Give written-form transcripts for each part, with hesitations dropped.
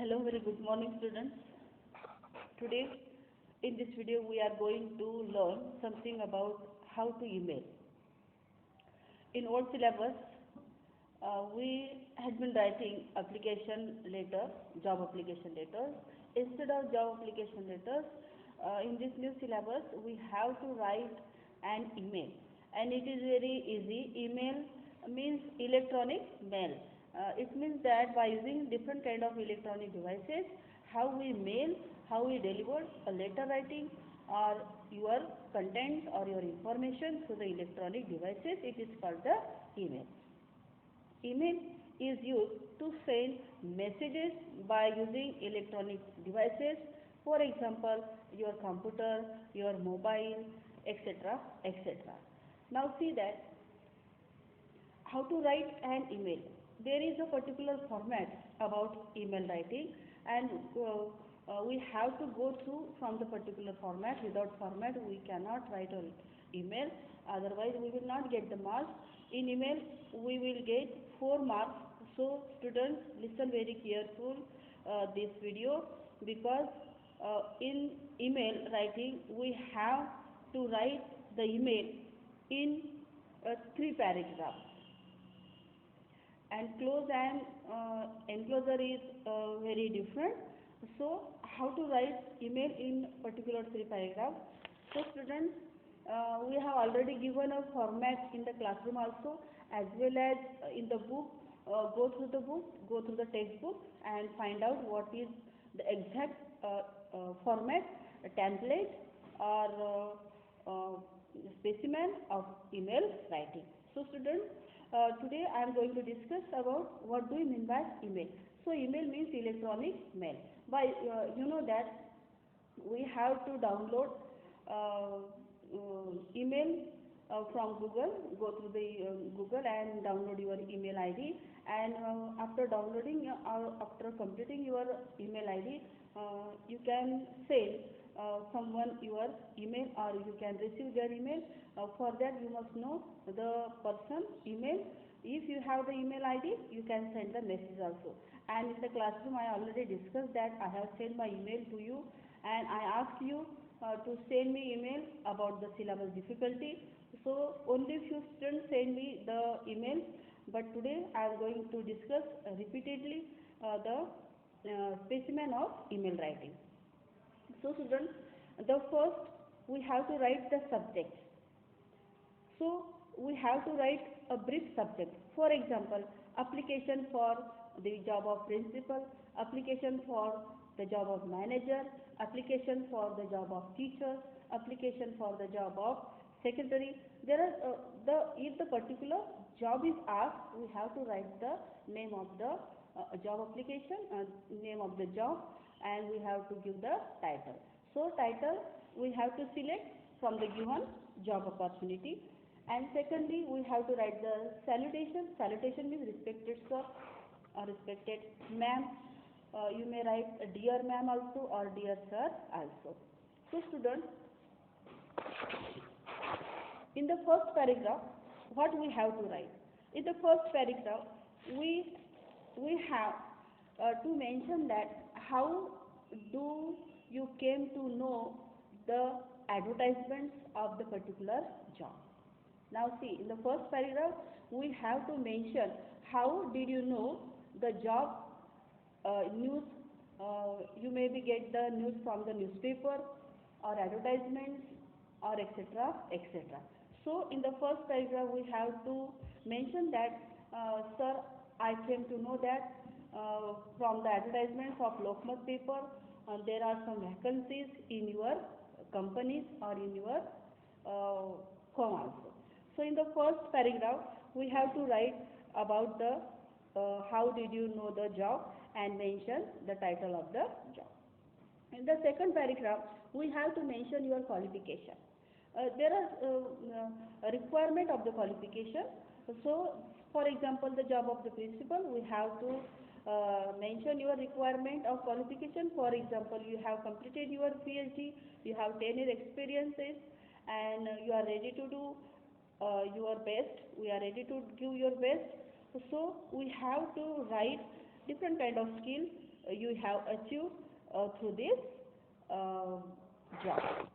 Hello, very good morning students. Today in this video we are going to learn something about how to email. In old syllabus we had been writing application letters, job application letters. Instead of job application letters, in this new syllabus we have to write an email, and it is very easy. Email means electronic mail. It means that by using different kind of electronic devices, how we mail, how we deliver a letter writing or your content or your information through the electronic devices, it is called the email. Email is used to send messages by using electronic devices, for example, your computer, your mobile, etc., etc. Now see that how to write an email. There is a particular format about email writing, and we have to go through from the particular format. Without format we cannot write an email, otherwise we will not get the marks. In email we will get 4 marks. So students, listen very careful this video, because in email writing we have to write the email in 3 paragraphs. And close and enclosure is very different. So how to write email in particular 3 paragraphs? So students, we have already given a format in the classroom also, as well as in the book. Go through the book, go through the textbook and find out what is the exact format, template or specimen of email writing. So students, today I am going to discuss about what do we mean by email. So email means electronic mail. By you know that we have to download email from Google. Go through the Google and download your email ID, and after downloading or after completing your email ID, you can send someone your email, or you can receive their email. For that you must know the person email. If you have the email ID, you can send the message also. And in the classroom I already discussed that I have sent my email to you, and I asked you to send me email about the syllabus difficulty. So only few students send me the email, but today I am going to discuss repeatedly the specimen of email writing. So students, the first we have to write the subject. So we have to write a brief subject. For example, application for the job of principal, application for the job of manager, application for the job of teacher, application for the job of secretary. There are if the particular job is asked, we have to write the name of the job application, name of the job, and we have to give the title. So title we have to select from the given job opportunity. And secondly, we have to write the salutation. Salutation means respected sir or respected ma'am. You may write dear ma'am also or dear sir also. So students, in the first paragraph, what we have to write? In the first paragraph, we have to mention that how do you came to know the advertisements of the particular job. Now see, in the first paragraph we have to mention how did you know the job news. You maybe get the news from the newspaper or advertisements or etc., etc. So in the first paragraph we have to mention that sir, I came to know that from the advertisements of Lokmat paper there are some vacancies in your companies or in your firm also. So in the first paragraph we have to write about the how did you know the job and mention the title of the job. In the second paragraph we have to mention your qualification. There are a requirement of the qualification. So for example, the job of the principal, we have to mention your requirement of qualification. For example, you have completed your PhD, you have 10 year experiences, and you are ready to do your best. We are ready to give your best. So we have to write different kind of skill you have achieved through this job.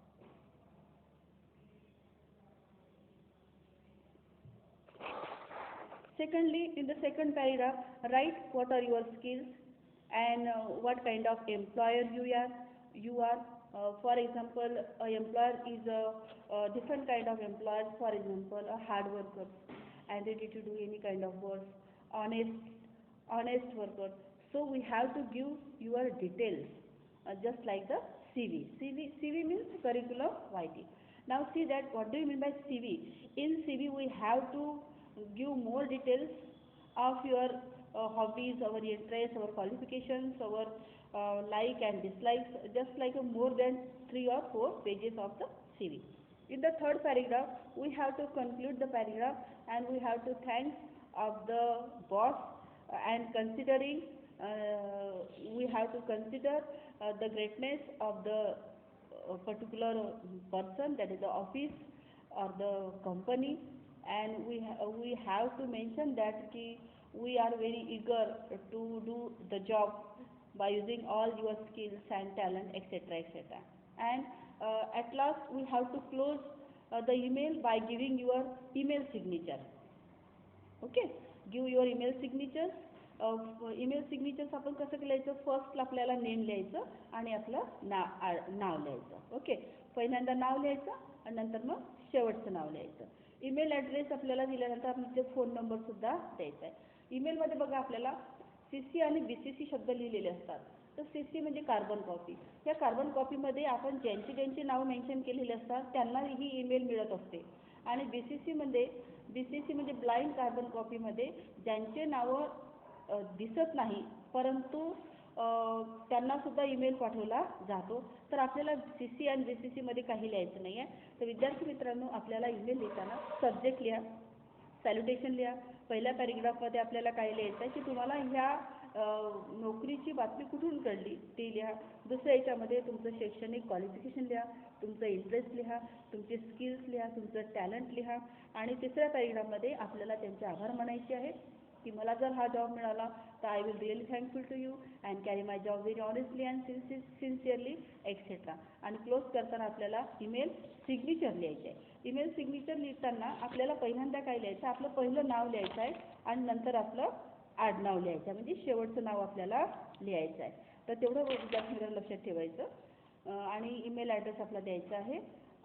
Secondly, in the second paragraph, write what are your skills and what kind of employer you are. For example, a employer is a different kind of employers. For example, a hard worker and ready to do any kind of work, honest worker. So we have to give your details, just like the CV. CV means curriculum vitae. Now see that what do you mean by CV? In CV we have to give more details of your hobbies, our interests, our qualifications, our like and dislikes, just like more than 3 or 4 pages of the CV. In the third paragraph, we have to conclude the paragraph and we have to thank of the boss and considering we have to consider the greatness of the particular person, that is the office or the company, and we have to mention that we are very eager to do the job by using all your skills and talent, etc., etc. And at last we have to close the email by giving your email signature. Okay, give your email signatures. Email signatures आपण कसं लिहायचं? फर्स्टला आपल्याला name लिहायचं आणि आपलं नाव लिहायचं. Okay, पहिल्यांदा नाव लिहायचं आणि नंतर मग शेवटचं नाव लिहायचं. ईमेल ॲड्रेस आपल्याला दिल्यानंतर आपले फोन नंबर सुद्धा द्यायचा आहे. ईमेलमध्ये बघा आपल्याला CC आणि BCC शब्द लिहिलेले असतात. तर CC म्हणजे कार्बन कॉपी. या कार्बन कॉपीमध्ये आपण ज्यांची नाव मेन्शन केलेली असतात त्यांना ही ईमेल मिळत असते. आणि BCC म्हणजे ब्लाइंड कार्बन कॉपीमध्ये ज्यांचे नावं दिसत नाही परंतु त्यांना सुद्धा ईमेल पाठवला जातो. तर आपल्याला CC आणि BCC मध्ये काही लिहायचं नाही आहे. तर विद्यार्थी मित्रांनो, आपल्याला ईमेल लिहिताना सब्जेक्ट लिहा, सॅल्युटेशन लिहा. पहिल्या पॅरेग्राफमध्ये आपल्याला काय लिहायचं आहे की तुम्हाला ह्या नोकरीची बातमी कुठून कळली ते लिहा. दुसऱ्या याच्यामध्ये तुमचं शैक्षणिक क्वालिफिकेशन लिहा, तुमचं इंटरेस्ट लिहा, तुमचे स्किल्स लिहा, तुमचं टॅलेंट लिहा. आणि तिसऱ्या पॅरेग्राफमध्ये आपल्याला त्यांचे आभार मानायचे आहेत की मला जर हा जॉब मिळाला तर I will really thankful to you and carry my job very honestly and sincerely etcetera. आणि क्लोज करताना आपल्याला ईमेल सिग्नेचर लिहायचे आहे. ईमेल सिग्नेचर लिहिताना आपल्याला पहिल्यांदा काय लिहायचं? आपलं पहिलं नाव लिहायचं आहे आणि नंतर आपलं आडनाव लिहायचं आहे, म्हणजे शेवटचं नाव आपल्याला लिहायचं आहे. तर तेवढं विद्यार्थ्यांना लक्षात ठेवायचं. आणि ईमेल ॲड्रेस आपला द्यायचा आहे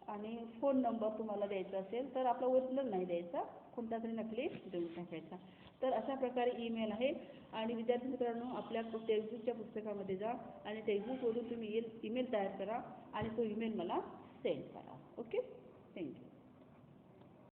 आणि फोन नंबर तुम्हाला द्यायचा असेल तर आपला ओरिजिनल नाही द्यायचा, कोणता तरी नकली देऊन टाकायचा. तर अशा प्रकारे ईमेल आहे. आणि विद्यार्थी मित्रांनो, आपल्या टेक्स्टबुकच्या पुस्तकामध्ये जा आणि टेक्स्टबुकवरून तुम्ही ईमेल तयार करा आणि तो ईमेल मला सेंड करा. Okay, thank you.